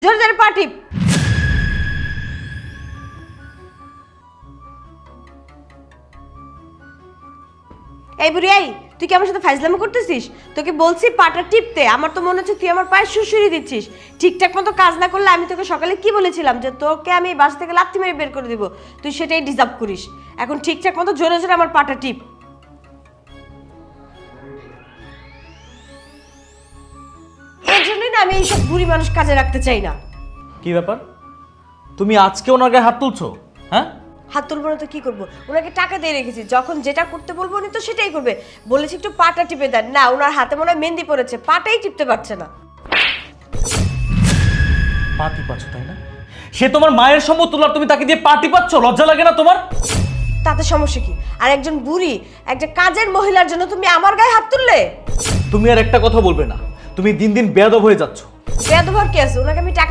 জোরে জোরে পা টিপ। এই বুড়ি, এই তুই কি আমার সাথে ফাইজলামি করতেছিস? তোকে বলছি পাটা টিপতে, আমার তো মনে হচ্ছে তুই আমার পায়ে সুড়সুড়ি দিচ্ছিস। ঠিকঠাক মতো কাজ না করলে আমি তোকে সকালে কি বলেছিলাম যে তোকে আমি বাসা থেকে লাথি মেরে বের করে দিব, তুই সেটাই ডিজার্ভ করিস। এখন ঠিকঠাক মতো জোরে জোরে আমার পাটা টিপ। এর জন্যই না আমি এইসব বুড়ি মানুষ কাজে রাখতে চাই না। কি ব্যাপার, তুমি আজকে ওনার গায়ে হাত তুলছো? হ্যাঁ, হাত তুলবো না তো কি করবো? ওনাকে টাকা দিয়ে রেখেছি, যখন যেটা করতে বলবো উনি তো সেটাই করবে। বলেছি একটু পাটা টিপে দেন, না ওনার হাতে মনে হয় মেহেন্দি পড়েছে, পাটাই টিপতে পারছে না। পা টিপাচ্ছ তাই না? সে তোমার মায়ের সমতুল্য, তুমি তাকে দিয়ে পা টিপাচ্ছ, লজ্জা লাগে না তোমার? তাতে সমস্যা কি? আর একজন বুড়ি, একটা কাজের মহিলার জন্য তুমি আমার গায়ে হাত তুললে? তুমি আর একটা কথা বলবে না, তুমি দিন দিন বেয়াদব হয়ে যাচ্ছ। বেয়াদব হওয়ার কি আছে? ওনাকে আমি টাকা